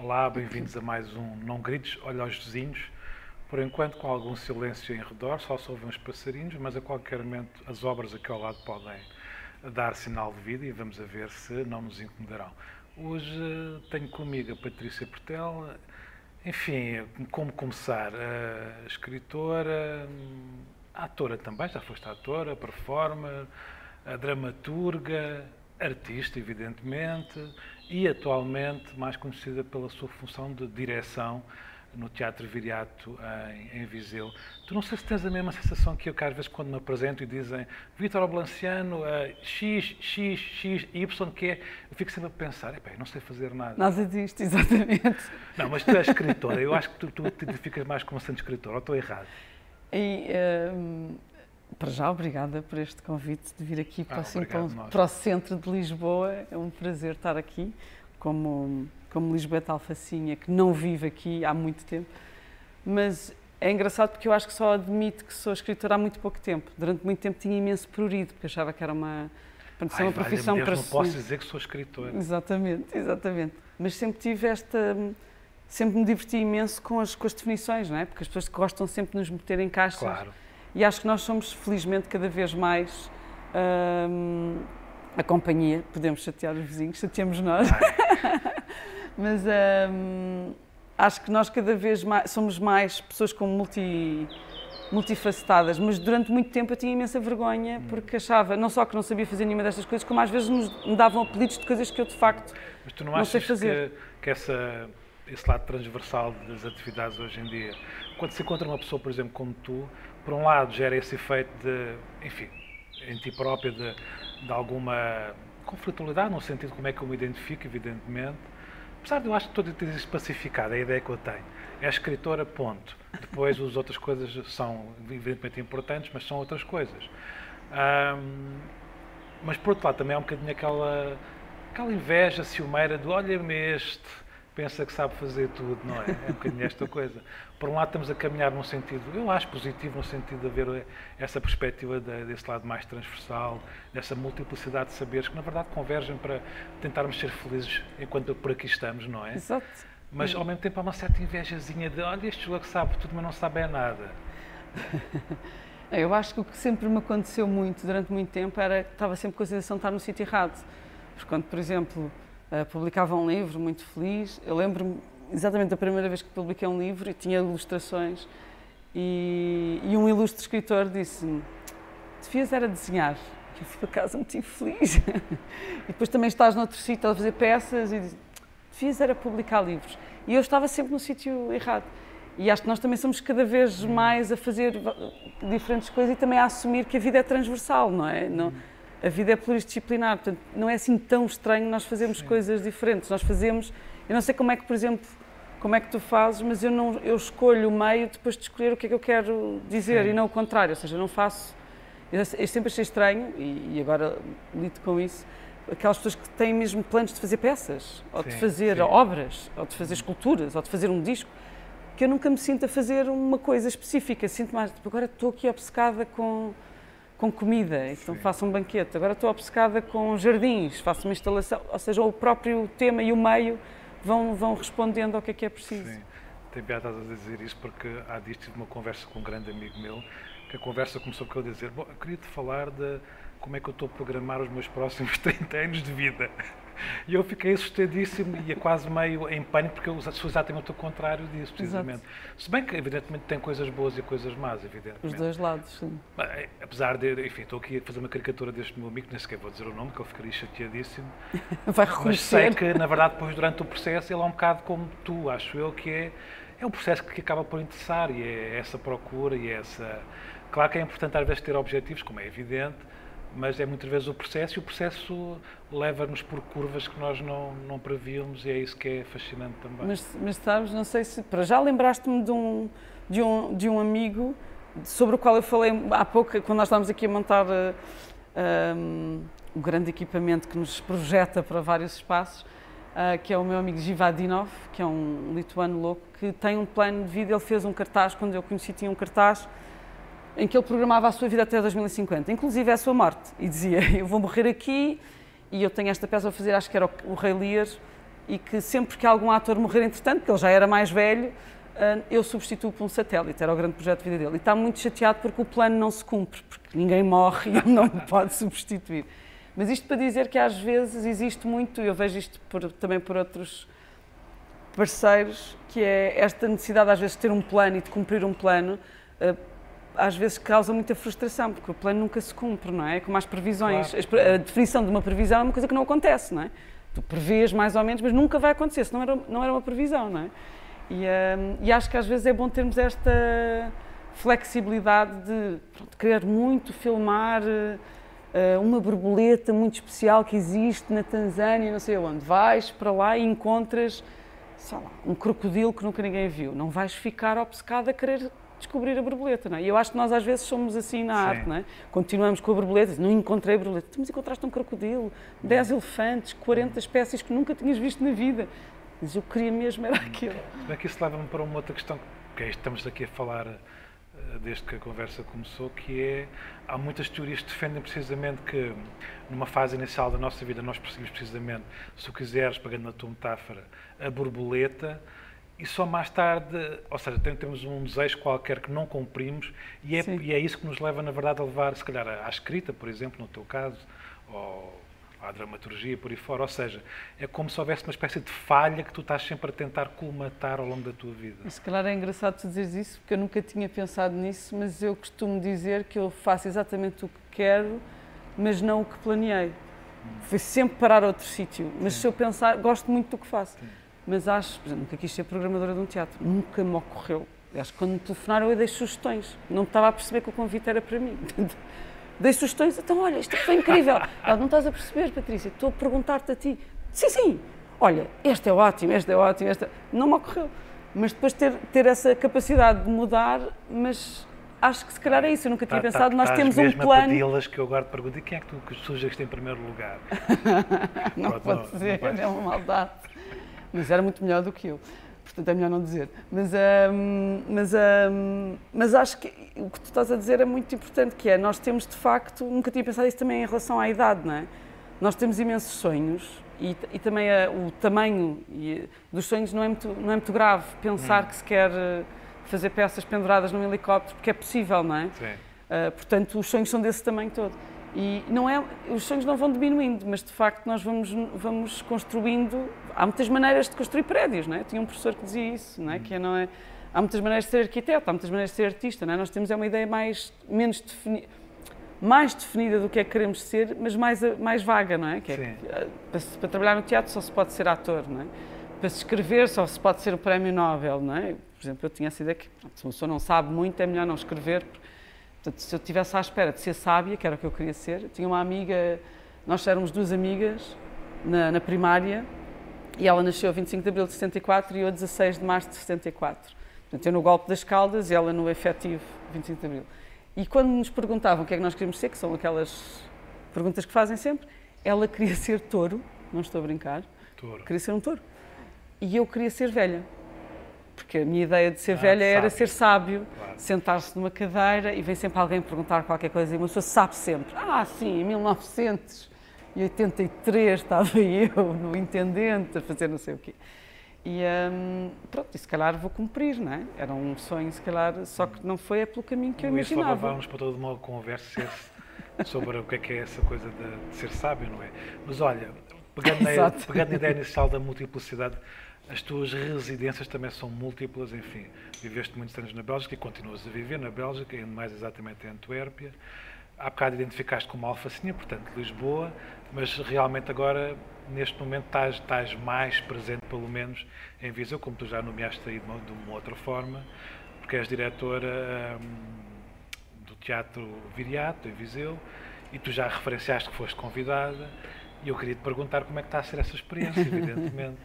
Olá, bem-vindos a mais um Não Grites, Olha aos Vizinhos. Por enquanto, com algum silêncio em redor, só se ouvem uns passarinhos, mas a qualquer momento as obras aqui ao lado podem dar sinal de vida e vamos a ver se não nos incomodarão. Hoje tenho comigo a Patrícia Portela, enfim, como começar? A escritora, a atora também, já foste atora, performer, a dramaturga, artista, evidentemente, e atualmente mais conhecida pela sua função de direção no Teatro Viriato em Viseu. Tu não sei se tens a mesma sensação que eu, que às vezes quando me apresento e dizem Vítor Oblanciano, X, X, X, Y, que é, eu fico sempre a pensar, eu não sei fazer nada. Nada disto, exatamente. Não, mas tu és escritora, eu acho que tu te identificas mais como sendo escritora, ou estou errado? E, para já, obrigada por este convite de vir aqui para o centro de Lisboa. É um prazer estar aqui, como Lisboeta Alfacinha, que não vive aqui há muito tempo. Mas é engraçado porque eu acho que só admito que sou escritora há muito pouco tempo. Durante muito tempo tinha imenso prurido, porque achava que era uma profissão para... Não posso dizer que sou escritora. Exatamente, exatamente. Mas sempre tive sempre me diverti imenso com as definições, não é? Porque as pessoas gostam sempre de nos meter em caixas. Claro. E acho que nós somos, felizmente, cada vez mais a companhia. Podemos chatear os vizinhos, chateamos nós. Mas acho que nós cada vez mais somos mais pessoas multifacetadas, mas durante muito tempo eu tinha imensa vergonha porque achava, não só que não sabia fazer nenhuma destas coisas, como às vezes me davam apelidos de coisas que eu de facto mas tu não sei fazer. Que esse lado transversal das atividades hoje em dia, quando se encontra uma pessoa, por exemplo, como tu, por um lado gera esse efeito de, enfim, em ti própria, de alguma conflitualidade, no sentido de como é que eu me identifico, evidentemente. Apesar de eu acho que tudo isso pacificado, é a ideia que eu tenho. É escritora, ponto. Depois as outras coisas são evidentemente importantes, mas são outras coisas. Mas por outro lado também há um bocadinho aquela inveja ciumeira de olha-me este, pensa que sabe fazer tudo, não é? É um bocadinho esta coisa. Por um lado estamos a caminhar num sentido, eu acho positivo, no sentido de haver essa perspectiva desse lado mais transversal, dessa multiplicidade de saberes que na verdade convergem para tentarmos ser felizes enquanto por aqui estamos, não é? Exato. Mas ao mesmo tempo há uma certa invejazinha de olha este jogo que sabe tudo, mas não sabe é nada. Eu acho que o que sempre me aconteceu muito, durante muito tempo, era que estava sempre com a sensação de estar no sítio errado. Porque quando, por exemplo, publicava um livro muito feliz, eu lembro-me exatamente da primeira vez que publiquei um livro e tinha ilustrações e um ilustre escritor disse-me devias era desenhar, que eu fui para casa muito feliz. E depois também estás noutro sítio a fazer peças e devias era publicar livros. E eu estava sempre no sítio errado. E acho que nós também somos cada vez mais a fazer diferentes coisas e também a assumir que a vida é transversal, não é? Não, a vida é pluridisciplinar, portanto, não é assim tão estranho nós fazermos coisas diferentes. Nós fazemos, eu não sei como é que, por exemplo, como é que tu fazes, mas eu escolho o meio depois de escolher o que é que eu quero dizer e não o contrário, ou seja, eu não faço, eu sempre achei estranho e agora lido com isso, aquelas pessoas que têm mesmo planos de fazer peças, ou de fazer obras, ou de fazer esculturas, ou de fazer um disco, que eu nunca me sinto a fazer uma coisa específica, sinto mais, tipo, agora estou aqui obcecada com comida, então faço um banquete, agora estou obcecada com jardins, faço uma instalação, ou seja, o próprio tema e o meio vão respondendo ao que é preciso. Sim, tem piada a dizer isso porque há disto tive uma conversa com um grande amigo meu, que a conversa começou com ele a dizer, bom, eu queria-te falar de como é que eu estou a programar os meus próximos 30 anos de vida. E eu fiquei assustadíssimo e quase meio em pânico, porque eu sou exatamente o contrário disso, precisamente. Exato. Se bem que, evidentemente, tem coisas boas e coisas más, evidentemente. Os dois lados, sim. Apesar de, enfim, estou aqui a fazer uma caricatura deste meu amigo, nem sequer vou dizer o nome, que eu ficaria chateadíssimo. Vai reconhecer. Mas sei que, na verdade, depois, durante o processo, ele é um bocado como tu, acho eu, que é um processo que acaba por interessar e é essa procura e essa... Claro que é importante, às vezes, ter objetivos, como é evidente, mas é muitas vezes o processo e o processo leva-nos por curvas que nós não prevíamos e é isso que é fascinante também. Mas sabes, não sei se... Para já lembraste-me de um amigo sobre o qual eu falei há pouco, quando nós estávamos aqui a montar o grande equipamento que nos projeta para vários espaços, que é o meu amigo Givadinov, que é um lituano louco, que tem um plano de vida. Ele fez um cartaz, quando eu conheci tinha um cartaz, em que ele programava a sua vida até 2050, inclusive a sua morte, e dizia, eu vou morrer aqui e eu tenho esta peça a fazer, acho que era o Rei Lear, e que sempre que algum ator morrer entretanto, que ele já era mais velho, eu substituo por um satélite, era o grande projeto de vida dele. E está muito chateado porque o plano não se cumpre, porque ninguém morre e ele não me pode substituir. Mas isto para dizer que às vezes existe muito, eu vejo isto também por outros parceiros, que é esta necessidade às vezes de ter um plano e de cumprir um plano, às vezes causa muita frustração, porque o plano nunca se cumpre, não é? Como as previsões, claro. A definição de uma previsão é uma coisa que não acontece, não é? Tu prevês mais ou menos, mas nunca vai acontecer, se não era uma previsão, não é? E acho que às vezes é bom termos esta flexibilidade de querer muito filmar uma borboleta muito especial que existe na Tanzânia, não sei onde. Vais para lá e encontras, sei lá, um crocodilo que nunca ninguém viu. Não vais ficar obcecado a querer descobrir a borboleta, não é? E eu acho que nós às vezes somos assim na arte, não é? Continuamos com a borboleta, não encontrei a borboleta. Mas encontraste um crocodilo, 10 elefantes, 40 espécies que nunca tinhas visto na vida. Mas eu queria mesmo era aquilo. Bem, que isso leva-me para uma outra questão, que é, estamos aqui a falar desde que a conversa começou, que é, há muitas teorias que defendem precisamente que numa fase inicial da nossa vida nós perseguimos precisamente, se tu quiseres, pegando na tua metáfora, a borboleta, e só mais tarde, ou seja, temos um desejo qualquer que não cumprimos e é isso que nos leva, na verdade, a levar, se calhar, à escrita, por exemplo, no teu caso, ou à dramaturgia, por aí fora. Ou seja, é como se houvesse uma espécie de falha que tu estás sempre a tentar colmatar ao longo da tua vida. Se calhar é engraçado tu dizeres isso, porque eu nunca tinha pensado nisso, mas eu costumo dizer que eu faço exatamente o que quero, mas não o que planeei. Foi sempre parar a outro sítio, mas se eu pensar, gosto muito do que faço. Sim. Mas acho, por exemplo, nunca quis ser programadora de um teatro, nunca me ocorreu. Acho que quando me telefonaram eu dei sugestões, não estava a perceber que o convite era para mim. Dei sugestões, então olha, isto foi incrível. Não estás a perceber, Patrícia, estou a perguntar-te a ti. Sim, olha, este é ótimo, este é ótimo, este é... Não me ocorreu. Mas depois ter essa capacidade de mudar, mas acho que se calhar é isso, eu nunca tinha pensado, nós temos um plano... Estás que eu agora te pergunto, e quem é que tu sugeres em primeiro lugar? Não pode dizer, é uma maldade. Mas era muito melhor do que eu. Portanto, é melhor não dizer. Mas acho que o que tu estás a dizer é muito importante, que é, nós temos de facto, nunca tinha pensado isso também em relação à idade, não é? Nós temos imensos sonhos e também o tamanho dos sonhos não é muito grave pensar que se quer fazer peças penduradas num helicóptero, porque é possível, não é? Sim. Portanto, os sonhos são desse tamanho todo. E não é, os sonhos não vão diminuindo, mas de facto nós vamos construindo. Há muitas maneiras de construir prédios, não é? Tinha um professor que dizia isso, não é? Que não é, há muitas maneiras de ser arquiteto, há muitas maneiras de ser artista, não é? Nós temos uma ideia mais definida do que é que queremos ser, mas mais vaga, não é? Que para trabalhar no teatro só se pode ser ator, não é? Para se escrever só se pode ser o prémio Nobel, não é? Por exemplo, eu tinha essa ideia que se uma pessoa não sabe muito é melhor não escrever. Portanto, se eu estivesse à espera de ser sábia, que era o que eu queria ser, eu tinha uma amiga, nós éramos duas amigas na primária, e ela nasceu a 25 de abril de 74 e eu a 16 de março de 74. Portanto, eu no golpe das Caldas e ela no efetivo 25 de abril. E quando nos perguntavam o que é que nós queríamos ser, que são aquelas perguntas que fazem sempre, ela queria ser touro, não estou a brincar, queria ser um touro. E eu queria ser velha. Porque a minha ideia de ser velha era ser sábio, sentar-se numa cadeira e vem sempre alguém perguntar qualquer coisa e uma pessoa sabe sempre. Sim, em 1983 estava eu no Intendente a fazer não sei o quê. E pronto, e se calhar vou cumprir, não é? Era um sonho, se calhar, só que não foi pelo caminho que eu imaginava. Isso levava-nos para toda uma conversa sobre o que é essa coisa de ser sábio, não é? Mas olha, pegando na ideia inicial da multiplicidade, as tuas residências também são múltiplas, enfim, viveste muitos anos na Bélgica e continuas a viver na Bélgica, indo mais exatamente em Antuérpia. Há bocado identificaste como Alfacinha, portanto Lisboa, mas realmente agora, neste momento, estás mais presente, pelo menos, em Viseu, como tu já nomeaste aí de uma outra forma, porque és diretora do Teatro Viriato, em Viseu, e tu já referenciaste que foste convidada, e eu queria te perguntar como é que está a ser essa experiência, evidentemente.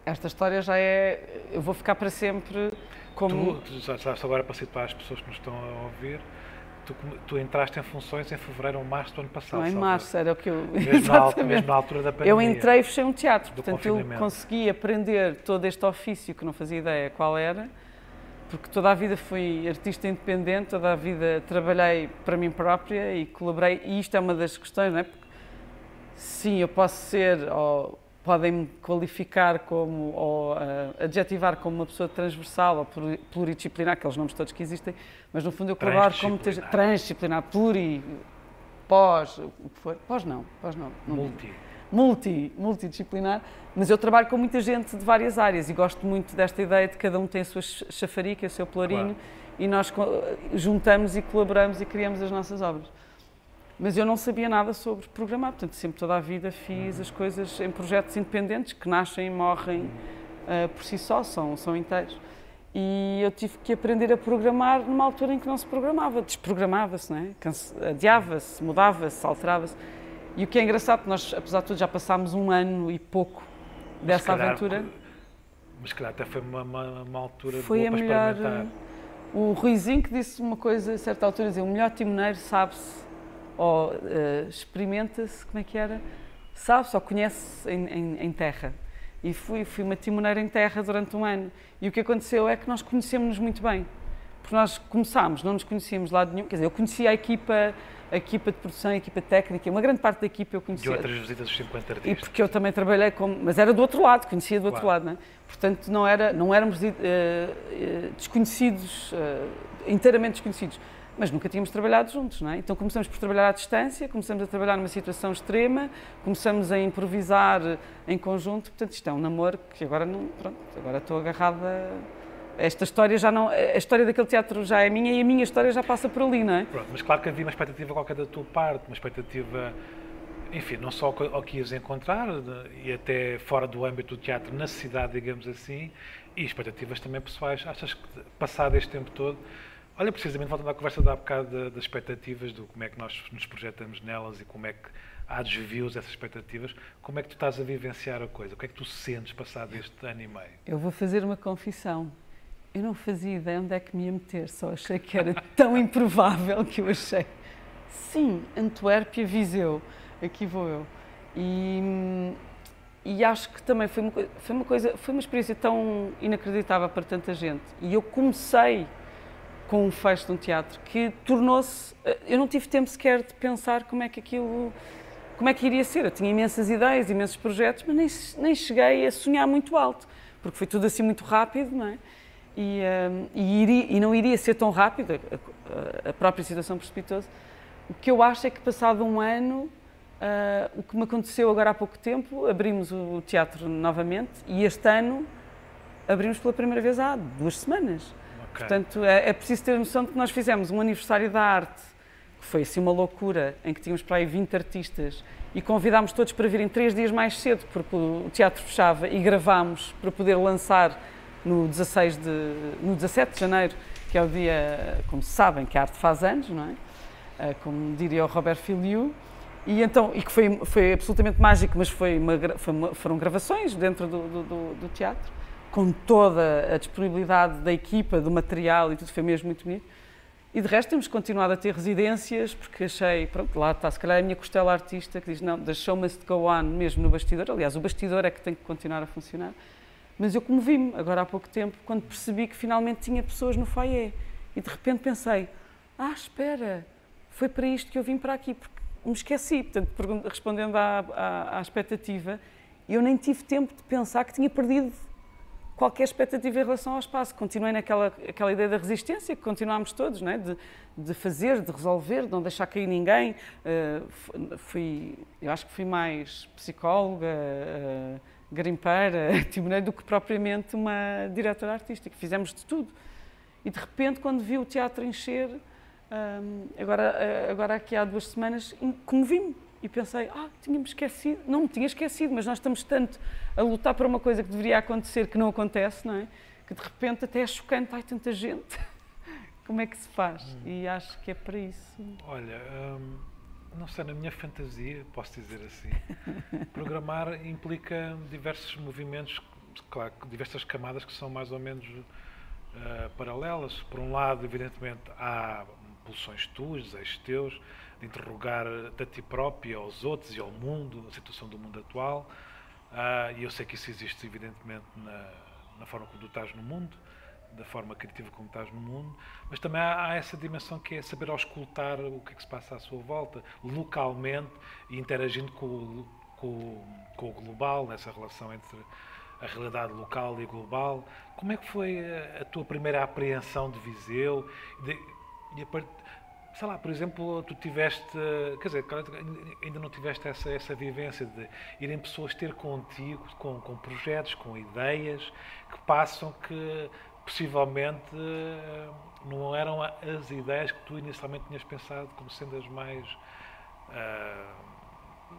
Esta história já é... Eu vou ficar para sempre como... Tu já estás agora para situar as pessoas que nos estão a ouvir, tu entraste em funções em fevereiro ou março do ano passado. Não, em março, era o que eu... Mesmo na altura da pandemia. Eu entrei e fechei um teatro, portanto eu consegui aprender todo este ofício que não fazia ideia qual era, porque toda a vida fui artista independente, toda a vida trabalhei para mim própria e colaborei, e isto é uma das questões, não é? Porque sim, eu posso ser, ou podem-me qualificar como, ou adjetivar como uma pessoa transversal ou pluridisciplinar, aqueles nomes todos que existem, mas no fundo eu colaboro como transdisciplinar, pós, o que for, pós não. Multidisciplinar, mas eu trabalho com muita gente de várias áreas e gosto muito desta ideia de cada um tem a sua chafarica, o seu pelourinho, e nós juntamos e colaboramos e criamos as nossas obras. Mas eu não sabia nada sobre programar, portanto, sempre toda a vida fiz as coisas em projetos independentes que nascem e morrem por si só, são inteiros. E eu tive que aprender a programar numa altura em que não se programava, desprogramava-se, não é? Adiava-se, mudava-se, alterava-se. E o que é engraçado, nós, apesar de tudo, já passámos 1 ano e pouco dessa aventura. Mas se calhar até foi uma altura foi boa para experimentar. O Ruizinho que disse uma coisa a certa altura, dizia, o melhor timoneiro sabe-se, ou experimenta-se, como é que era? Sabe-se ou conhece em terra. E fui uma timoneira em terra durante 1 ano. E o que aconteceu é que nós conhecemos-nos muito bem. Porque nós começámos, não nos conhecíamos de lado nenhum. Quer dizer, eu conhecia a equipa de produção, a equipa técnica, uma grande parte da equipa eu conhecia. De outras visitas dos 50 artistas. E porque eu também trabalhei mas era do outro lado, conhecia do outro lado, não é? Portanto, não éramos desconhecidos, inteiramente desconhecidos, mas nunca tínhamos trabalhado juntos, não é? Então começamos por trabalhar à distância, começamos a trabalhar numa situação extrema, começamos a improvisar em conjunto, portanto isto é um namoro que agora não, pronto, agora estou agarrada. Esta história já não, a história daquele teatro já é minha e a minha história já passa por ali, não é? Pronto, mas claro que havia uma expectativa qualquer da tua parte, uma expectativa, enfim, não só ao que ias encontrar e até fora do âmbito do teatro, na cidade, digamos assim, e expectativas também pessoais. Achas que, passado este tempo todo, olha, precisamente voltando à conversa de há bocado das expectativas, do como é que nós nos projetamos nelas e como é que há desvios dessas expectativas, como é que tu estás a vivenciar a coisa? O que é que tu sentes passado este 1 ano e meio? Eu vou fazer uma confissão. Eu não fazia ideia onde é que me ia meter, só achei que era tão improvável que eu achei. Sim, Antuérpia, Viseu, aqui vou eu. E acho que também foi uma experiência tão inacreditável para tanta gente. E eu comecei com um fecho de um teatro que tornou-se... Eu não tive tempo sequer de pensar como é que iria ser. Eu tinha imensas ideias, imensos projetos, mas nem cheguei a sonhar muito alto, porque foi tudo assim muito rápido, não é? E não iria ser tão rápido, a própria situação precipitou-se. O que eu acho é que, passado 1 ano, o que me aconteceu agora há pouco tempo, abrimos o teatro novamente e este ano abrimos pela primeira vez há 2 semanas. Okay. Portanto, é preciso ter noção de que nós fizemos um aniversário da arte, que foi assim uma loucura, em que tínhamos para aí 20 artistas e convidámos todos para virem 3 dias mais cedo, porque o teatro fechava, e gravámos para poder lançar no 17 de janeiro, que é o dia, como se sabem, que a arte faz anos, não é? Como diria o Robert Filiu, e que foi absolutamente mágico, mas foram gravações dentro do teatro, com toda a disponibilidade da equipa, do material e tudo, foi mesmo muito bonito. E de resto temos continuado a ter residências, porque achei, pronto, lá está, se calhar é a minha costela artista que diz, não, the show must go on, mesmo no bastidor. Aliás, o bastidor é que tem que continuar a funcionar. Mas eu comovi-me agora há pouco tempo, quando percebi que finalmente tinha pessoas no foyer. E de repente pensei, espera, foi para isto que eu vim para aqui, porque me esqueci. Portanto, respondendo à expectativa, eu nem tive tempo de pensar que tinha perdido qualquer expectativa em relação ao espaço. Continuei naquela ideia da resistência, que continuámos todos, não é? De fazer, de resolver, de não deixar cair ninguém. Eu acho que fui mais psicóloga, garimpeira, timoneira, do que propriamente uma diretora artística. Fizemos de tudo. E de repente, quando vi o teatro encher, agora aqui há 2 semanas, comovi-me e pensei, tinha-me esquecido. Não me tinha esquecido, mas nós estamos tanto a lutar para uma coisa que deveria acontecer, que não acontece, não é? Que de repente até é chocante, tanta gente. Como é que se faz? E acho que é para isso. Olha, não sei, na minha fantasia, posso dizer assim, programar implica diversos movimentos, claro, diversas camadas que são mais ou menos paralelas. Por um lado, evidentemente, há pulsões tuas, desejos teus, de interrogar a ti própria, aos outros e ao mundo, a situação do mundo atual. E eu sei que isso existe, evidentemente, na forma como tu estás no mundo. da forma criativa como estás no mundo, mas também há essa dimensão que é saber auscultar o que é que se passa à sua volta, localmente, e interagindo com o global, nessa relação entre a realidade local e global. Como é que foi a tua primeira apreensão de Viseu? E a part... Sei lá, por exemplo, tu tiveste, quer dizer, ainda não tiveste essa vivência de irem pessoas ter contigo, com projetos, com ideias, que passam que possivelmente não eram as ideias que tu inicialmente tinhas pensado como sendo as mais,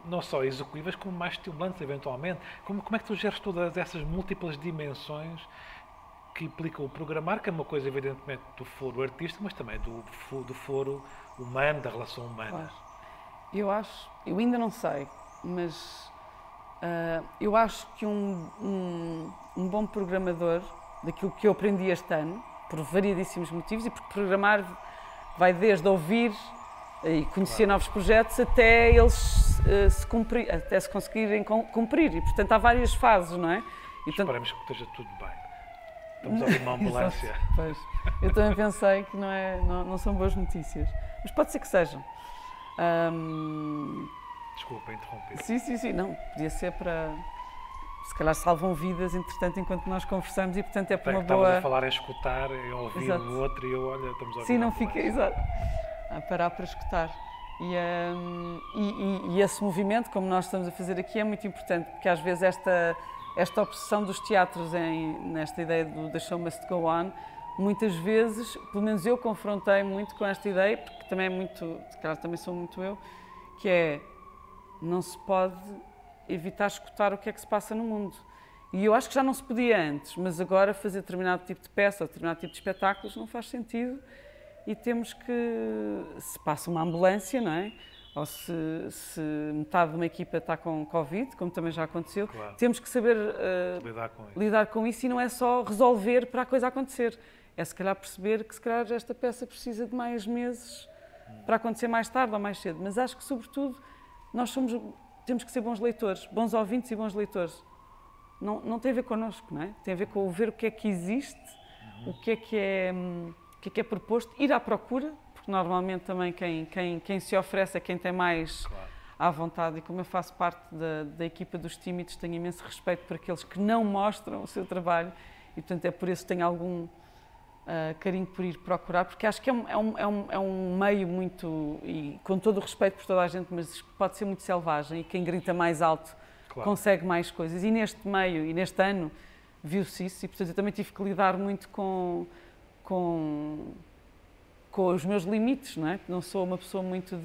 não só executivas, como mais estimulantes, eventualmente. Como é que tu geres todas essas múltiplas dimensões que implicam o programar, que é uma coisa, evidentemente, do foro artístico, mas também do foro humano, da relação humana? Claro. Eu ainda não sei, mas eu acho que um bom programador, daquilo que eu aprendi este ano, por variedíssimos motivos, e porque programar vai desde ouvir e conhecer novos projetos até eles até se conseguirem cumprir. E, portanto, há várias fases, não é? E, portanto, esperemos que esteja tudo bem. Estamos a ouvir uma ambulância. Pois, eu também pensei que não são boas notícias. Mas pode ser que sejam. Desculpa, interromper. Sim. Não, podia ser para... Se calhar salvam vidas, entretanto, enquanto nós conversamos e, portanto, é para uma boa... Estavas a falar em escutar, em ouvir o outro e eu, olha, estamos a ouvir. Sim, não fica... Exato. A parar para escutar. E esse movimento, como nós estamos a fazer aqui, é muito importante, porque às vezes esta obsessão dos teatros nesta ideia do The Show Must Go On, muitas vezes, pelo menos eu confrontei muito com esta ideia, porque também é muito, se calhar também sou muito eu, que é, não se pode evitar escutar o que é que se passa no mundo. E eu acho que já não se podia antes, mas agora fazer determinado tipo de peça ou determinado tipo de espetáculos não faz sentido e temos que, se passa uma ambulância, não é? Ou se metade de uma equipa está com Covid, como também já aconteceu, claro, temos que saber lidar com isso e não é só resolver para a coisa acontecer. É se calhar perceber que se calhar esta peça precisa de mais meses para acontecer mais tarde ou mais cedo. Mas acho que, sobretudo, temos que ser bons leitores, bons ouvintes e bons leitores. Não tem a ver connosco, não é? Tem a ver com ver o que é que existe, o que é proposto, ir à procura, porque normalmente também quem se oferece é quem tem mais à vontade, e como eu faço parte da equipa dos tímidos, tenho imenso respeito por aqueles que não mostram o seu trabalho e, portanto, é por isso que tenho algum carinho por ir procurar, porque acho que é um meio muito, e com todo o respeito por toda a gente, mas pode ser muito selvagem e quem grita mais alto consegue mais coisas. E neste meio, e neste ano, viu-se isso, e portanto eu também tive que lidar muito com os meus limites, não é? Não sou uma pessoa muito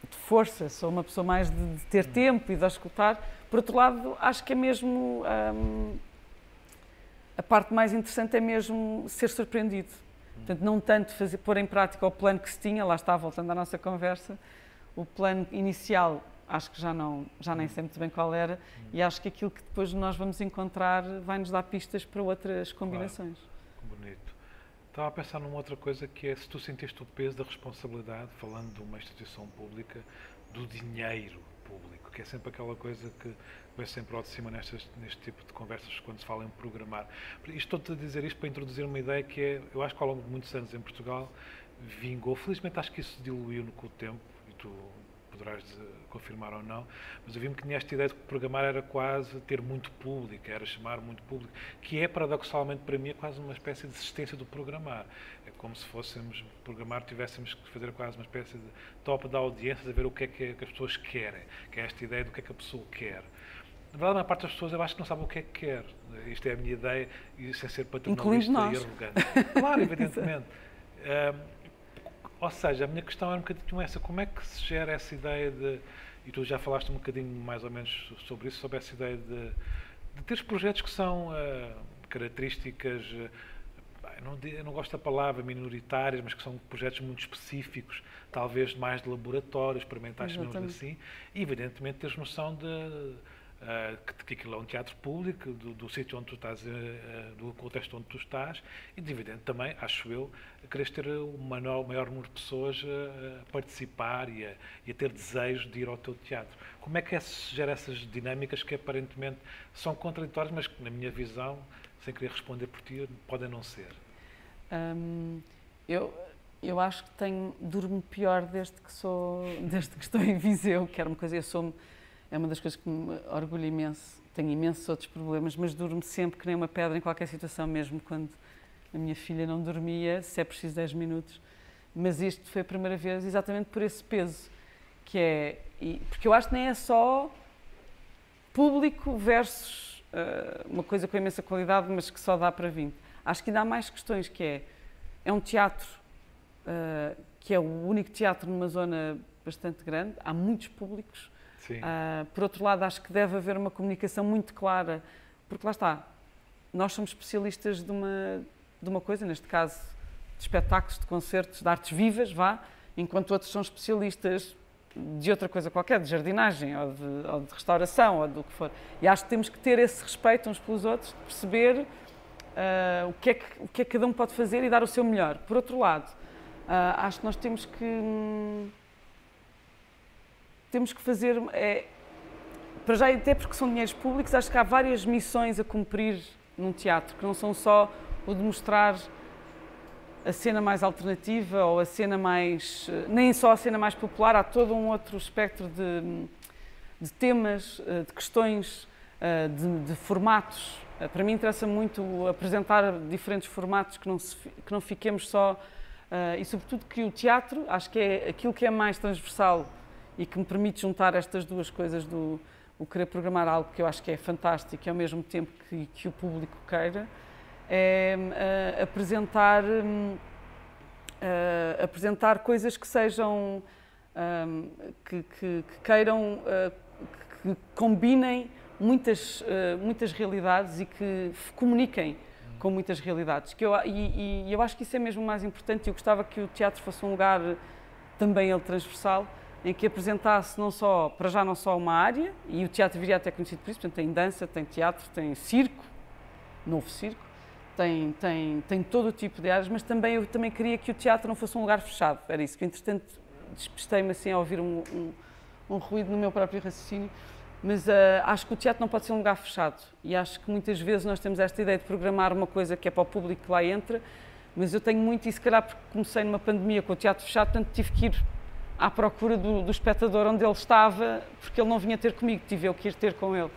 de força, sou uma pessoa mais de ter tempo e de escutar. Por outro lado, acho que é mesmo... a parte mais interessante é mesmo ser surpreendido. Portanto, não tanto pôr em prática o plano que se tinha, lá está, voltando à nossa conversa, o plano inicial, acho que já nem sei muito bem qual era, e acho que aquilo que depois nós vamos encontrar vai-nos dar pistas para outras combinações. Claro. Bonito. Estava a pensar numa outra coisa, que é se tu sentiste o peso da responsabilidade, falando de uma instituição pública, do dinheiro público, que é sempre aquela coisa que vem sempre ao de cima neste tipo de conversas quando se fala em programar. Estou-te a dizer isto para introduzir uma ideia que é, eu acho que ao longo de muitos anos em Portugal vingou, felizmente acho que isso se diluiu com o tempo, e tu poderás confirmar ou não, mas eu vi-me que tinha esta ideia de que programar era quase ter muito público, era chamar muito público, que é, paradoxalmente para mim, é quase uma espécie de existência do programar. É como se fôssemos programar, tivéssemos que fazer quase uma espécie de top da audiência, de ver o que é que as pessoas querem, que é esta ideia do que é que a pessoa quer. Na verdade, a maior parte das pessoas eu acho que não sabe o que é que quer. Isto é a minha ideia, e sem ser paternalista e arrogante. Claro, evidentemente. Ou seja, a minha questão era um bocadinho essa, como é que se gera essa ideia de, e tu já falaste um bocadinho mais ou menos sobre isso, sobre essa ideia de teres projetos que são características, eu não gosto da palavra minoritárias, mas que são projetos muito específicos, talvez mais de laboratório, experimentais, mesmo assim, e evidentemente teres noção que aquilo é um teatro público, do sítio onde tu estás, do contexto onde tu estás, e de evidente também, acho eu, queres ter o maior número de pessoas a participar e a ter desejo de ir ao teu teatro. Como é que se gera essas dinâmicas que aparentemente são contraditórias, mas que na minha visão sem querer responder por ti, podem não ser? Eu acho que durmo pior desde que estou em Viseu, que era uma coisa, é uma das coisas que me orgulho imenso. Tenho imensos outros problemas, mas durmo sempre que nem uma pedra em qualquer situação, mesmo quando a minha filha não dormia, se é preciso 10 minutos. Mas isto foi a primeira vez exatamente por esse peso, porque eu acho que nem é só público versus uma coisa com imensa qualidade, mas que só dá para 20. Acho que ainda há mais questões, é um teatro que é o único teatro numa zona bastante grande, há muitos públicos. Por outro lado, acho que deve haver uma comunicação muito clara, porque lá está, nós somos especialistas de uma coisa, neste caso de espetáculos, de concertos, de artes vivas, enquanto outros são especialistas de outra coisa qualquer, de jardinagem ou de restauração ou do que for. E acho que temos que ter esse respeito uns pelos outros, de perceber o que é que cada um pode fazer e dar o seu melhor. Por outro lado, acho que nós temos que fazer, para já até porque são dinheiros públicos, acho que há várias missões a cumprir num teatro, que não são só o de mostrar a cena mais alternativa ou a cena mais, nem só a cena mais popular, há todo um outro espectro de temas, de questões, de formatos. Para mim interessa muito apresentar diferentes formatos, que não fiquemos só, e sobretudo que o teatro, acho que é aquilo que é mais transversal e que me permite juntar estas duas coisas o querer programar algo que eu acho que é fantástico e ao mesmo tempo que o público queira, é apresentar coisas que sejam, que queiram, que combinem muitas realidades e que comuniquem com muitas realidades. E eu acho que isso é mesmo o mais importante. Eu gostava que o teatro fosse um lugar também ele transversal, em que apresentasse não só uma área, e o teatro viria até conhecido por isso, portanto tem dança, tem teatro, tem circo, novo circo, tem todo o tipo de áreas, mas eu também queria que o teatro não fosse um lugar fechado. Era isso, que entretanto despistei-me assim a ouvir um ruído no meu próprio raciocínio, mas acho que o teatro não pode ser um lugar fechado, e acho que muitas vezes nós temos esta ideia de programar uma coisa que é para o público que lá entra, mas eu tenho muito, e se calhar porque comecei numa pandemia com o teatro fechado, portanto tive que ir à procura do espectador onde ele estava, porque ele não vinha ter comigo, tive eu que ir ter com ele,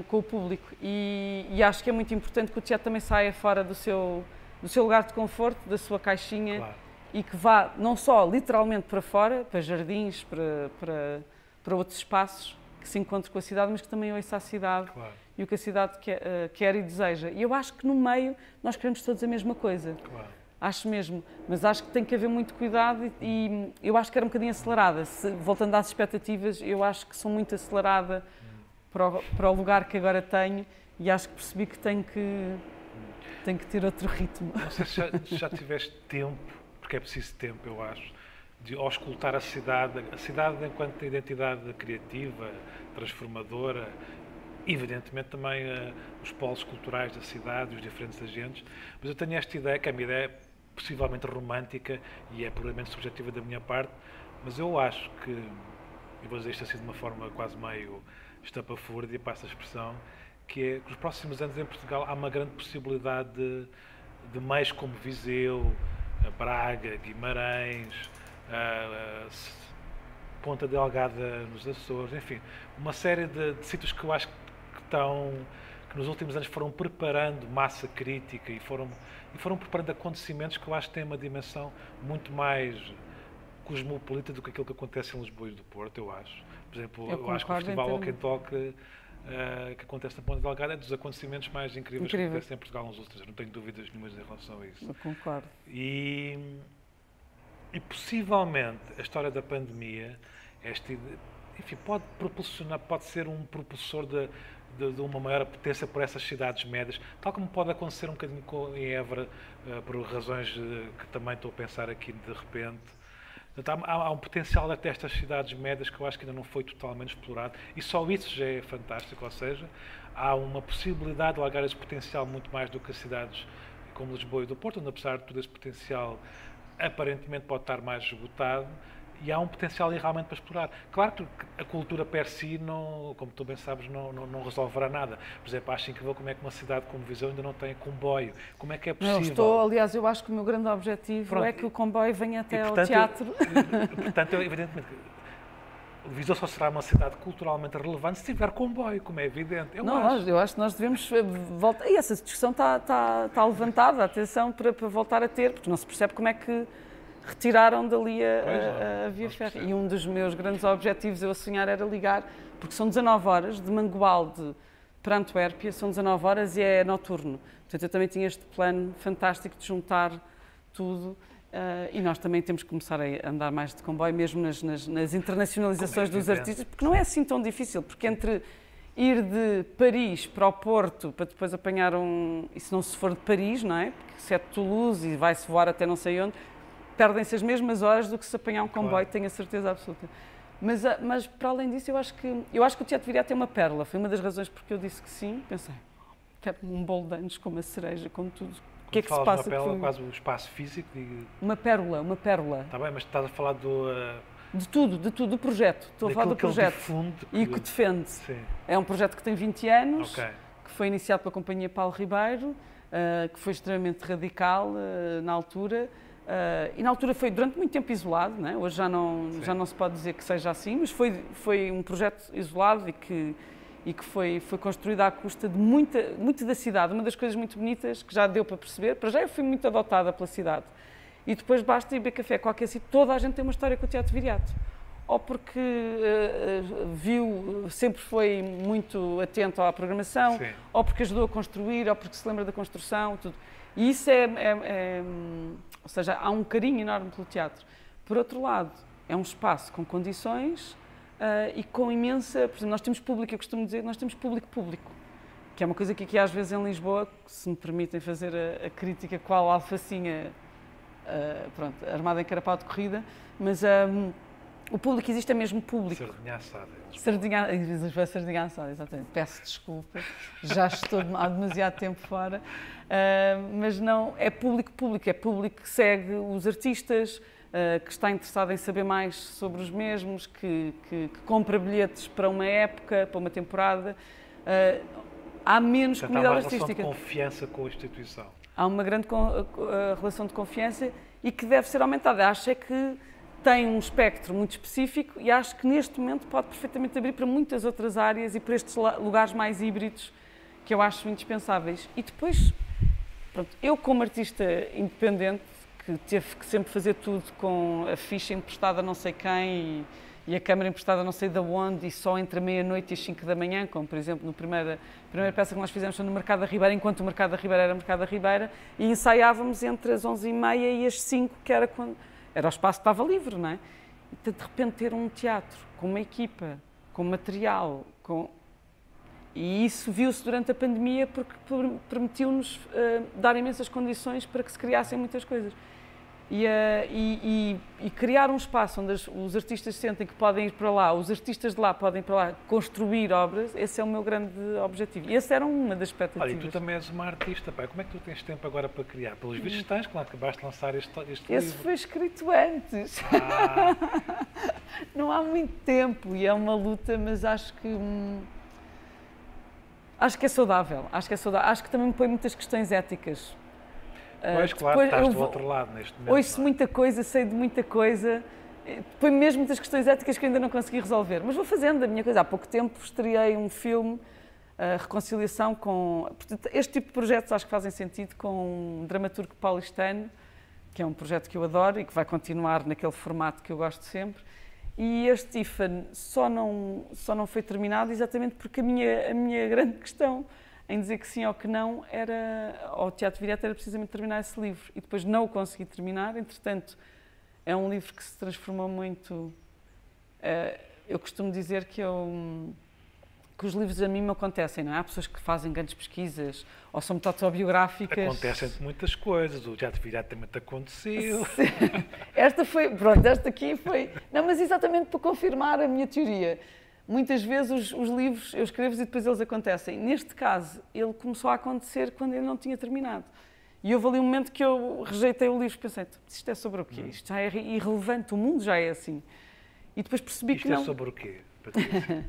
com o público. E acho que é muito importante que o teatro também saia fora do seu lugar de conforto, da sua caixinha, claro. E que vá não só literalmente para fora, para jardins, para outros espaços, que se encontre com a cidade, mas que também ouça a cidade, claro. E o que a cidade quer e deseja. E eu acho que no meio nós queremos todos a mesma coisa. Claro. Acho mesmo, mas acho que tem que haver muito cuidado e eu acho que era um bocadinho acelerada. Voltando às expectativas, eu acho que sou muito acelerada para o lugar que agora tenho e acho que percebi que tenho que ter outro ritmo. Não sei se já tiveste tempo, porque é preciso tempo, eu acho, de auscultar a cidade enquanto identidade criativa, transformadora, evidentemente também os polos culturais da cidade, os diferentes agentes, mas eu tenho esta ideia, que é uma ideia possivelmente romântica e é puramente subjetiva da minha parte, mas eu acho que, e vou dizer isto assim de uma forma quase meio estapafúrdia, passa a expressão, que é que nos próximos anos em Portugal há uma grande possibilidade de meios como Viseu, Braga, Guimarães, Ponta Delgada nos Açores, enfim, uma série de sítios que eu acho que nos últimos anos foram preparando massa crítica e foram preparando acontecimentos que eu acho que têm uma dimensão muito mais cosmopolita do que aquilo que acontece em Lisboa e do Porto, eu acho. Por exemplo, eu acho que o Festival Walk and Talk que acontece na Ponta Delgada é dos acontecimentos mais incríveis que acontecem em Portugal nos últimos anos, não tenho dúvidas nenhumas em relação a isso. Eu concordo. E possivelmente a história da pandemia, enfim, pode ser um propulsor de uma maior apetência por essas cidades médias, tal como pode acontecer um bocadinho em Évora, por razões que também estou a pensar aqui de repente. Então, há um potencial até estas cidades médias que eu acho que ainda não foi totalmente explorado, e só isso já é fantástico, ou seja, há uma possibilidade de alargar esse potencial muito mais do que as cidades como Lisboa e do Porto, onde apesar de tudo esse potencial aparentemente pode estar mais esgotado, E há um potencial aí realmente para explorar. Claro que a cultura per si, não, como tu bem sabes, não resolverá nada. Por exemplo, acho incrível como é que uma cidade como Viseu ainda não tem comboio. Como é que é possível? Aliás, eu acho que o meu grande objetivo é que o comboio venha até ao teatro. Portanto, evidentemente, Viseu só será uma cidade culturalmente relevante se tiver comboio, como é evidente. Eu acho que nós devemos voltar. E essa discussão está levantada, atenção, para voltar a ter, porque não se percebe como é que retiraram dali a via férrea. E um dos meus grandes objetivos, eu a sonhar, era ligar, porque são 19 horas, de Mangualde para Antuérpia, são 19 horas e é noturno. Portanto, eu também tinha este plano fantástico de juntar tudo. E nós também temos que começar a andar mais de comboio, mesmo nas internacionalizações dos artistas, porque não é assim tão difícil, porque entre ir de Paris para o Porto, para depois apanhar e se não se for de Paris, não é? Porque se é de Toulouse e vai-se voar até não sei onde, perdem-se as mesmas horas do que se apanhar um comboio, tenho a certeza absoluta. Mas para além disso, eu acho que o Teatro Viriato tem uma pérola. Foi uma das razões porque eu disse que sim. Pensei, quero um bolo de anos com uma cereja, com tudo. O que é que se passa? Uma pérola, quase o espaço físico? Uma pérola. Está bem, mas estás a falar de tudo, do projeto. Estou a falar do projeto. E que defende. Sim. É um projeto que tem 20 anos, que foi iniciado pela Companhia Paulo Ribeiro, que foi extremamente radical na altura. E na altura foi durante muito tempo isolado, não é? Hoje já não se pode dizer que seja assim, mas foi um projeto isolado e que foi construído à custa de muito da cidade. Uma das coisas muito bonitas que já deu para perceber, para já eu fui muito adotada pela cidade. E depois basta ir beber café a qualquer sítio, toda a gente tem uma história com o Teatro Viriato. Ou porque sempre foi muito atento à programação, sim, ou porque ajudou a construir, ou porque se lembra da construção, tudo. E isso ou seja, há um carinho enorme pelo teatro. Por outro lado, é um espaço com condições e com imensa... Por exemplo, nós temos público, eu costumo dizer, nós temos público, que é uma coisa que aqui às vezes em Lisboa, se me permitem fazer a crítica, qual alfacinha, armada em carapau de corrida, mas o público existe, é mesmo público. Sardinha assada. Sardinha assada, exatamente. Peço desculpa, já estou há demasiado tempo fora. Mas não, é público que segue os artistas, que está interessado em saber mais sobre os mesmos, que compra bilhetes para uma época, para uma temporada. Há menos comunidade artística. Há uma relação de confiança com a instituição. Há uma grande relação de confiança e que deve ser aumentada. Acho que tem um espectro muito específico e acho que neste momento pode perfeitamente abrir para muitas outras áreas e para estes lugares mais híbridos que eu acho indispensáveis. E depois, pronto, eu como artista independente, que teve que sempre fazer tudo com a ficha emprestada a não sei quem e a câmara emprestada a não sei de onde e só entre a meia-noite e as 5 da manhã, como por exemplo na primeira peça que nós fizemos foi no Mercado da Ribeira, enquanto o Mercado da Ribeira era Mercado da Ribeira, e ensaiávamos entre as 11h30 e as 5, que era quando... Era o espaço que estava livre, não é? E de repente ter um teatro com uma equipa, com material, E isso viu-se durante a pandemia porque permitiu-nos dar imensas condições para que se criassem muitas coisas. E criar um espaço onde os artistas sentem que podem ir para lá, os artistas de lá podem ir para lá construir obras, esse é o meu grande objetivo. E essa era uma das expectativas. Olha, e tu também és uma artista, pá. Como é que tu tens tempo agora para criar? Pelos vistos tens, claro, acabaste de lançar este livro. Esse foi escrito antes. Não há muito tempo e é uma luta, mas acho que é saudável. Acho que também me põe muitas questões éticas. Pois, claro, estás do outro lado neste momento. Ouço muita coisa, sei de muita coisa, põe mesmo muitas questões éticas que ainda não consegui resolver, mas vou fazendo a minha coisa. Há pouco tempo estreiei um filme, Reconciliação, com... Este tipo de projetos acho que fazem sentido com um dramaturgo paulistano, que é um projeto que eu adoro e que vai continuar naquele formato que eu gosto sempre. E este IFA só não foi terminado exatamente porque a minha grande questão em dizer que sim ou que não ao Teatro Viriato era precisamente terminar esse livro. E depois não o consegui terminar, entretanto, é um livro que se transformou muito... eu costumo dizer que os livros a mim me acontecem, não é? Há pessoas que fazem grandes pesquisas ou são muito autobiográficas. Acontecem muitas coisas, o Teatro Viriato também te aconteceu. Esta aqui foi... Não, mas exatamente para confirmar a minha teoria. Muitas vezes os livros, eu escrevo e depois eles acontecem. Neste caso, ele começou a acontecer quando ele não tinha terminado. E houve ali um momento que eu rejeitei o livro e pensei, isto é sobre o quê? Isto já é irrelevante, o mundo já é assim. E depois percebi que não. Isto é sobre o quê, Patrícia?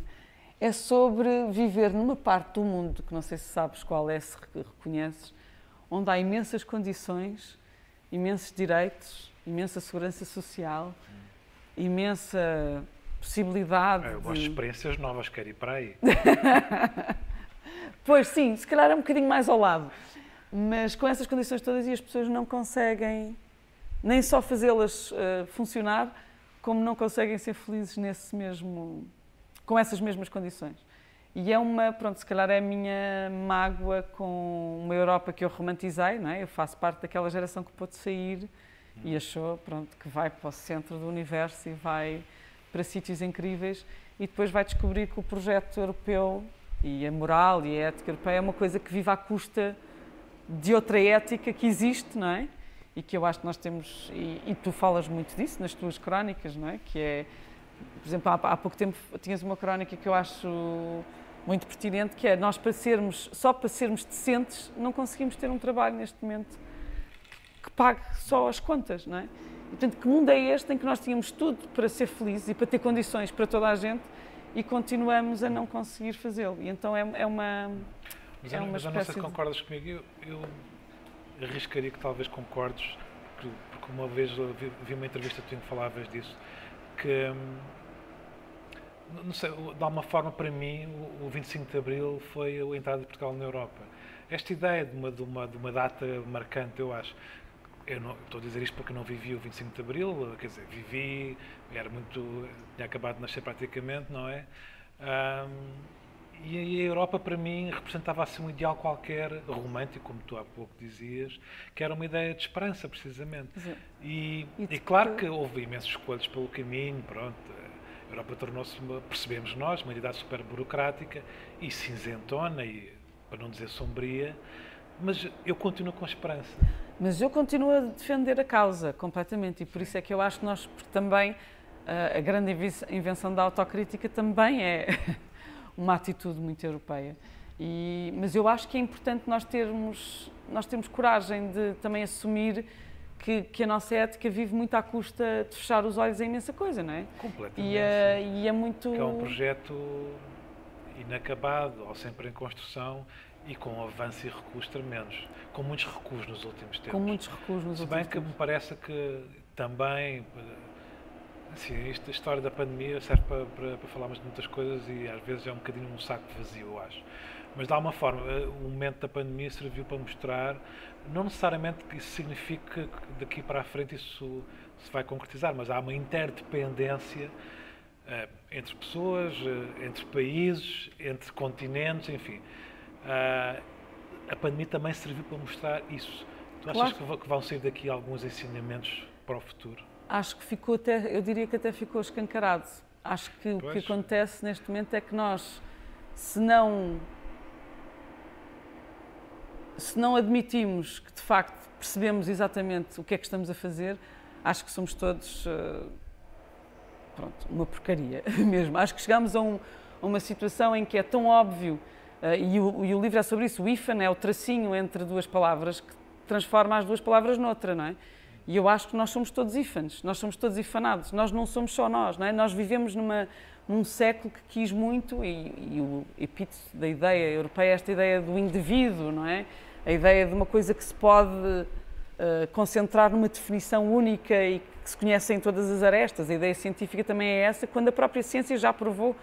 É sobre viver numa parte do mundo, que não sei se sabes qual é, se reconheces, onde há imensas condições, imensos direitos, imensa segurança social, imensa possibilidade. Eu gosto de experiências novas, quero ir para aí. Pois sim, se calhar é um bocadinho mais ao lado. Mas com essas condições todas e as pessoas não conseguem nem só fazê-las funcionar, como não conseguem ser felizes com essas mesmas condições. E é pronto, se calhar é a minha mágoa com uma Europa que eu romantizei, não é? Eu faço parte daquela geração que pôde sair e achou, pronto, que vai para o centro do universo e vai para sítios incríveis e depois vai descobrir que o projeto europeu e a moral e a ética europeia é uma coisa que vive à custa de outra ética que existe, não é? E que eu acho que nós temos, e tu falas muito disso nas tuas crónicas, não é? Que é, por exemplo, há pouco tempo tinhas uma crónica que eu acho muito pertinente, que é nós só para sermos decentes, não conseguimos ter um trabalho neste momento que pague só as contas, não é? E, portanto, que mundo é este em que nós tínhamos tudo para ser felizes e para ter condições para toda a gente e continuamos a não conseguir fazê-lo? E então é uma Mas eu não sei se concordas comigo, eu arriscaria que talvez concordes, porque uma vez vi uma entrevista em que falavas disso, que, não sei, de alguma forma para mim o 25 de Abril foi a entrada de Portugal na Europa. Esta ideia de uma data marcante, eu acho, eu não estou a dizer isto porque não vivi o 25 de Abril, quer dizer, vivi, tinha acabado de nascer praticamente, não é? E a Europa, para mim, representava assim um ideal qualquer, romântico, como tu há pouco dizias, que era uma ideia de esperança, precisamente. E claro que houve imensos escolhas pelo caminho, pronto. A Europa tornou-se, percebemos nós, uma entidade super burocrática e cinzentona, e, para não dizer sombria, mas eu continuo com esperança. Mas eu continuo a defender a causa, completamente, e por isso é que eu acho que nós, porque também, a grande invenção da autocrítica também é uma atitude muito europeia. Mas eu acho que é importante nós termos coragem de também assumir que a nossa ética vive muito à custa de fechar os olhos a imensa coisa, não é? Completamente. E é muito... Que é um projeto inacabado, ou sempre em construção, e com avanço e recuos tremendos. Com muitos recuos nos últimos tempos. Com muitos recuos nos últimos tempos. Se bem que me parece que também... Assim, a história da pandemia serve para falarmos de muitas coisas e às vezes é um bocadinho um saco vazio, eu acho. Mas de alguma forma, o momento da pandemia serviu para mostrar, não necessariamente que isso signifique que daqui para a frente isso se vai concretizar, mas há uma interdependência entre pessoas, entre países, entre continentes, enfim. A pandemia também serviu para mostrar isso. Tu achas que vão sair daqui alguns ensinamentos para o futuro? Acho que eu diria que até ficou escancarado. Acho que o que acontece neste momento é que nós, se não admitimos que de facto percebemos exatamente o que é que estamos a fazer, acho que somos todos uma porcaria mesmo. Acho que chegamos a uma situação em que é tão óbvio, e o livro é sobre isso, o hífen é o tracinho entre duas palavras que transforma as duas palavras noutra, não é? E eu acho que nós somos todos ífanes, nós somos todos ifanados, nós não somos só nós, não é? Nós vivemos num século que quis muito, e o epítete da ideia europeia é esta ideia do indivíduo, não é? A ideia de uma coisa que se pode concentrar numa definição única e que se conhece em todas as arestas. A ideia científica também é essa, quando a própria ciência já provou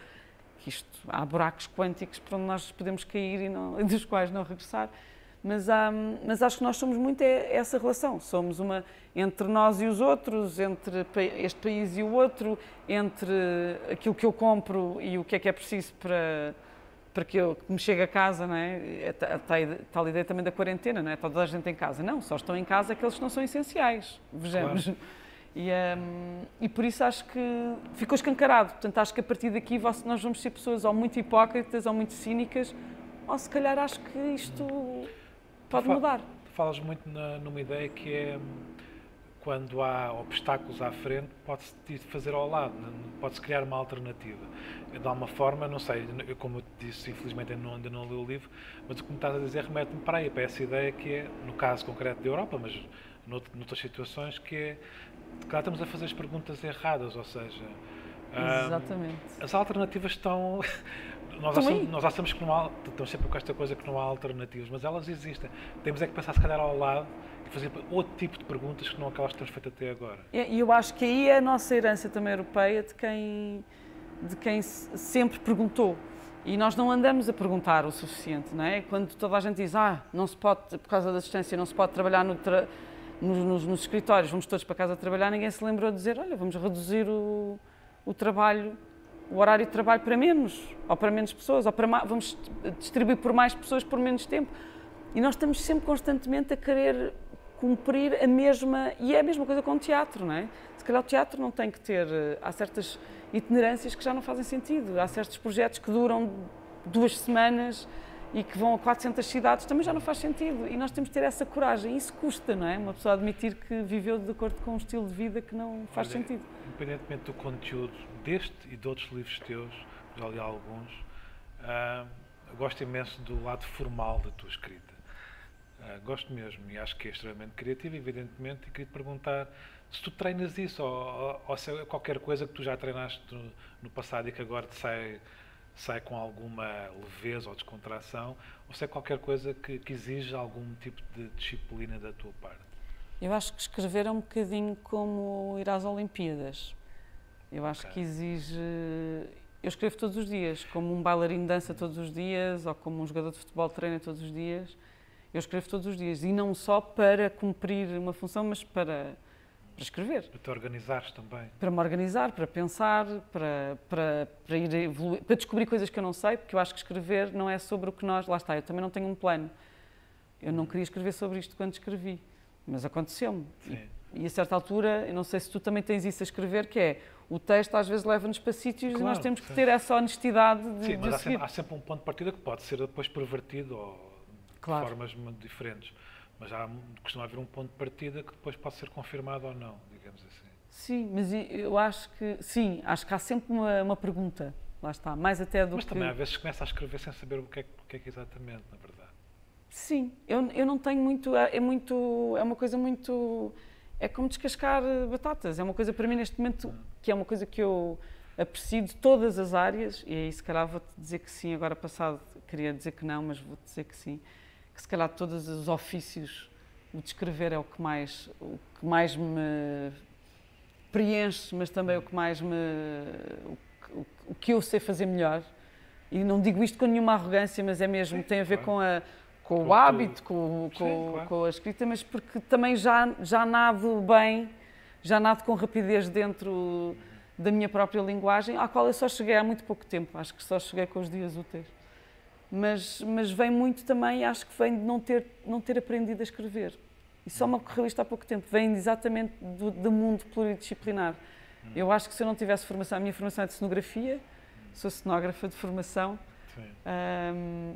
que há buracos quânticos para onde nós podemos cair e dos quais não regressar. Mas acho que nós somos muito essa relação. Somos entre nós e os outros, entre este país e o outro, entre aquilo que eu compro e o que é preciso para que me chegue a casa, não é? Tal ideia também da quarentena, não é? Toda a gente em casa. Não, só estão em casa aqueles que não são essenciais, vejamos. Claro. E por isso acho que ficou escancarado. Portanto, acho que a partir daqui nós vamos ser pessoas ou muito hipócritas ou muito cínicas, ou se calhar acho que isto pode mudar. Falas muito numa ideia que é quando há obstáculos à frente, pode-se fazer ao lado, pode-se criar uma alternativa. De alguma forma, não sei, como eu disse, infelizmente ainda não li o livro, mas o que me estás a dizer remete-me para aí, para essa ideia que é, no caso concreto da Europa, mas noutras situações, que é, que lá estamos a fazer as perguntas erradas, ou seja, Exatamente. as alternativas estão... Nós achamos que não há, estamos sempre com esta coisa que não há alternativas, mas elas existem. Temos é que pensar se calhar ao lado e fazer outro tipo de perguntas que não aquelas que temos feito até agora. E eu acho que aí é a nossa herança também europeia de quem sempre perguntou. E nós não andamos a perguntar o suficiente, não é? Quando toda a gente diz, não se pode, por causa da distância, não se pode trabalhar nos escritórios, vamos todos para casa trabalhar, ninguém se lembrou de dizer, olha, vamos reduzir o trabalho, o horário de trabalho para menos, ou para menos pessoas, ou vamos distribuir por mais pessoas por menos tempo. E nós estamos sempre constantemente a querer cumprir a mesma, e é a mesma coisa com o teatro, não é? Se calhar o teatro não tem que ter, há certas itinerâncias que já não fazem sentido, há certos projetos que duram 2 semanas e que vão a 400 cidades, também já não faz sentido, e nós temos que ter essa coragem, isso custa, não é? Uma pessoa admitir que viveu de acordo com um estilo de vida que não faz sentido. Independentemente do conteúdo deste e de outros livros teus, já li alguns, eu gosto imenso do lado formal da tua escrita. Gosto mesmo e acho que é extremamente criativo, evidentemente, e queria te perguntar se tu treinas isso ou se é qualquer coisa que tu já treinaste no passado e que agora te sai com alguma leveza ou descontração, ou se é qualquer coisa que exige algum tipo de disciplina da tua parte. Eu acho que escrever é um bocadinho como ir às Olimpíadas. Eu acho que exige... Eu escrevo todos os dias, como um bailarino dança todos os dias, ou como um jogador de futebol treina todos os dias. Eu escrevo todos os dias, e não só para cumprir uma função, mas para escrever. Para te organizares também. Para me organizar, para pensar, para ir evoluir, para descobrir coisas que eu não sei, porque eu acho que escrever não é sobre o que nós... Lá está, eu também não tenho um plano. Eu não queria escrever sobre isto quando escrevi, mas aconteceu-me. E a certa altura, eu não sei se tu também tens isso a escrever, que é, o texto às vezes leva-nos para sítios e nós temos que ter essa honestidade de Sim, mas seguir. há sempre um ponto de partida que pode ser depois pervertido ou de formas muito diferentes. Mas costuma haver um ponto de partida que depois pode ser confirmado ou não, digamos assim. Sim, mas eu acho que, acho que há sempre uma pergunta, lá está, mais até do que... Mas também às vezes começa a escrever sem saber o que é que exatamente, na verdade. Sim, eu não tenho muito, é uma coisa muito, é como descascar batatas, é uma coisa para mim neste momento, que é uma coisa que eu aprecio de todas as áreas, e aí se calhar vou-te dizer que sim, agora passado queria dizer que não, mas vou-te dizer que sim, que se calhar todos os ofícios, o de escrever é o que mais me preenche, mas também o que mais o que eu sei fazer melhor. E não digo isto com nenhuma arrogância, mas é mesmo, tem a ver com o hábito, com a escrita, mas porque também já nado bem, já nado com rapidez dentro da minha própria linguagem, à qual eu só cheguei há muito pouco tempo, acho que só cheguei com os dias úteis. Mas vem muito também, acho que vem de não ter aprendido a escrever. E só me ocorreu isto há pouco tempo, vem exatamente do mundo pluridisciplinar. Eu acho que se eu não tivesse formação, a minha formação é de cenografia, sou cenógrafa de formação,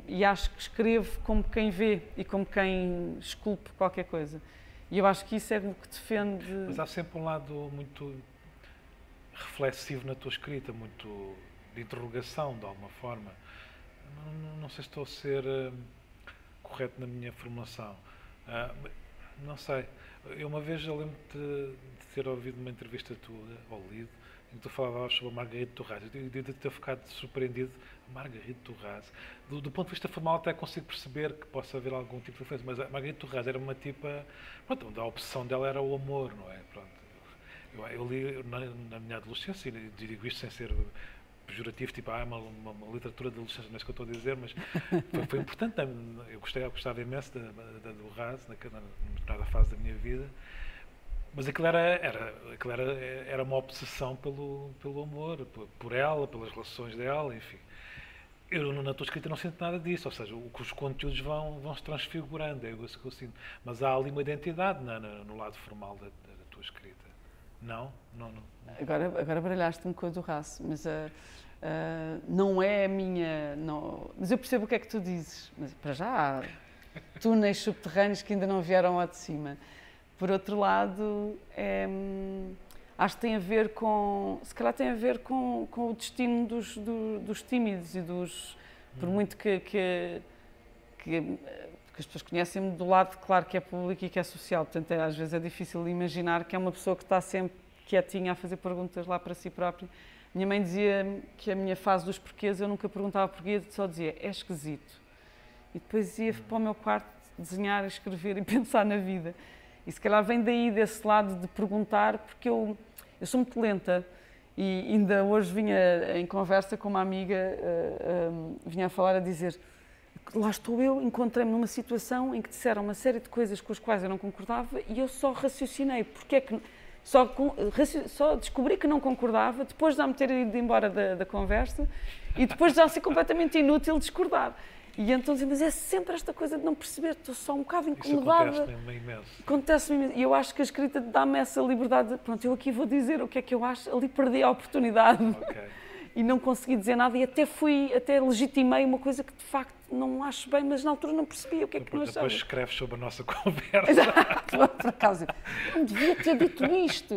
e acho que escrevo como quem vê e como quem esculpe qualquer coisa. E eu acho que isso é o que defende... Mas há sempre um lado muito reflexivo na tua escrita, muito de interrogação, de alguma forma. Não sei se estou a ser correto na minha formulação. Não sei. Eu uma vez eu lembro-te de ter ouvido uma entrevista tua, ou lido, em que tu falavas sobre a Margaride Torrás. Eu de ter ficado surpreendido. Margaride Torrás. Do ponto de vista formal até consigo perceber que possa haver algum tipo de influência, mas a Margaride Torrás era uma tipa... Pronto, a obsessão dela era o amor, não é? Pronto. Eu li na minha adolescência, e digo isto sem ser pejorativo, tipo, é uma literatura de adolescência, não é isso que eu estou a dizer, mas foi importante. Eu gostava imenso da Torrás, na determinada fase da minha vida, mas aquilo era uma obsessão pelo amor, por ela, pelas relações dela, enfim. Eu, na tua escrita, não sinto nada disso, ou seja, os conteúdos vão se transfigurando, é isso que eu sinto. Mas há ali uma identidade no lado formal da tua escrita. Não. Agora baralhaste-me com a do Raço, mas não é a minha... Não, mas eu percebo o que é que tu dizes. Mas para já há túneis subterrâneos que ainda não vieram ao de cima. Por outro lado, acho que tem a ver com, se calhar tem a ver com o destino dos tímidos e dos, por muito que as pessoas conhecem-me do lado, claro, que é público e que é social, portanto às vezes é difícil imaginar que é uma pessoa que está sempre quietinha a fazer perguntas lá para si própria. Minha mãe dizia que a minha fase dos porquês, eu nunca perguntava porquê, só dizia, é esquisito. E depois ia para o meu quarto desenhar, escrever e pensar na vida. E se calhar vem daí, desse lado de perguntar, porque eu sou muito lenta. E ainda hoje vinha em conversa com uma amiga, vinha a falar, a dizer, lá estou eu, encontrei-me numa situação em que disseram uma série de coisas com as quais eu não concordava e eu só raciocinei, porque é que só descobri que não concordava depois de já me ter ido embora da conversa e depois de já ser completamente inútil discordar. E então dizia, mas é sempre esta coisa de não perceber, estou só um bocado incomodada. Isso acontece-me imenso. Acontece-me imenso. E eu acho que a escrita dá-me essa liberdade de, pronto, eu aqui vou dizer o que é que eu acho, ali perdi a oportunidade. Okay. E não consegui dizer nada e até legitimei uma coisa que de facto não acho bem, mas na altura não percebia o que é que não achava. Depois escreves sobre a nossa conversa. Exato, por acaso, não devia ter dito isto.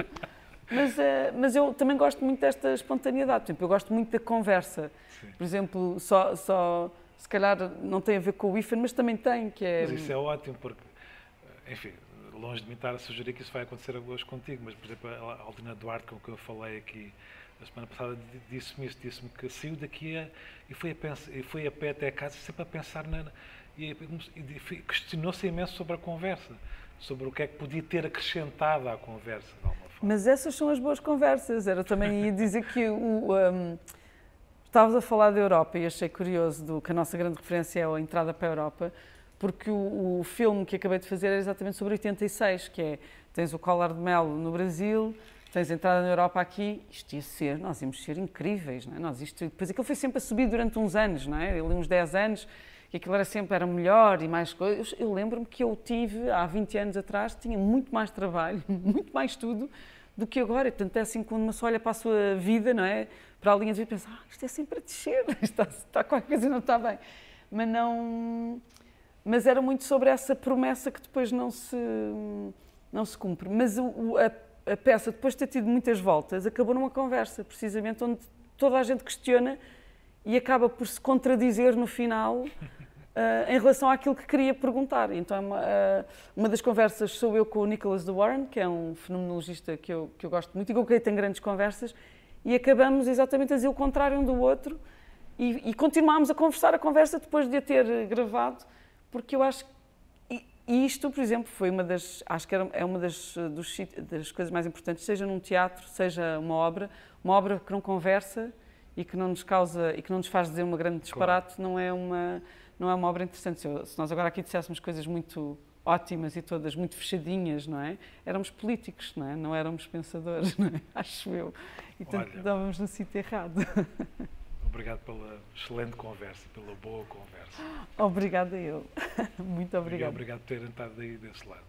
Mas eu também gosto muito desta espontaneidade, por exemplo, eu gosto muito da conversa. Sim. Por exemplo, se calhar não tem a ver com o IFAN, mas também tem, que é... Mas isso é ótimo, porque, enfim, longe de mim estar a sugerir que isso vai acontecer hoje contigo, mas, por exemplo, a Aldina Duarte, com que eu falei aqui a semana passada, disse-me que saiu daqui e foi a pé até a casa, sempre a pensar e questionou-se imenso sobre a conversa, sobre o que é que podia ter acrescentado à conversa, de alguma forma. Mas essas são as boas conversas. Era também ia dizer que estavas a falar da Europa e achei curioso que a nossa grande referência é a entrada para a Europa, porque o filme que acabei de fazer é exatamente sobre 86, que é, tens o Collor de Mello no Brasil, tens a entrada na Europa aqui, isto ia ser, nós íamos ser incríveis, não é? Depois aquilo foi sempre a subir durante uns anos, não é? Ali uns 10 anos, e aquilo era melhor e mais coisas. Eu lembro-me que eu tive, há 20 anos atrás, tinha muito mais trabalho, muito mais tudo, do que agora. Portanto, é assim, quando uma só olha para a sua vida, não é? Para a linha de vida, pensa, isto é sempre a descer, está qualquer coisa não está bem. Mas era muito sobre essa promessa que depois não se cumpre. Mas a peça, depois de ter tido muitas voltas, acabou numa conversa, precisamente, onde toda a gente questiona e acaba por se contradizer no final em relação àquilo que queria perguntar. Então, uma das conversas sou eu com o Nicholas de Warren, que é um fenomenologista que eu gosto muito e com quem tenho grandes conversas, e acabamos exatamente a dizer o contrário um do outro e continuámos a conversar a conversa depois de a ter gravado, porque eu acho que e isto, por exemplo, foi acho que é uma das coisas mais importantes, seja num teatro, seja uma obra que não conversa e que não nos causa e que não nos faz dizer uma grande disparate, claro. não é uma obra interessante. Se nós agora aqui disséssemos coisas muito ótimas e todas muito fechadinhas, não é? Éramos políticos, não é? Não éramos pensadores, não é? Acho eu. E portanto, estávamos no sítio errado. Obrigado pela excelente conversa, pela boa conversa. Obrigada eu. Muito obrigada. E obrigado por terem estado aí desse lado.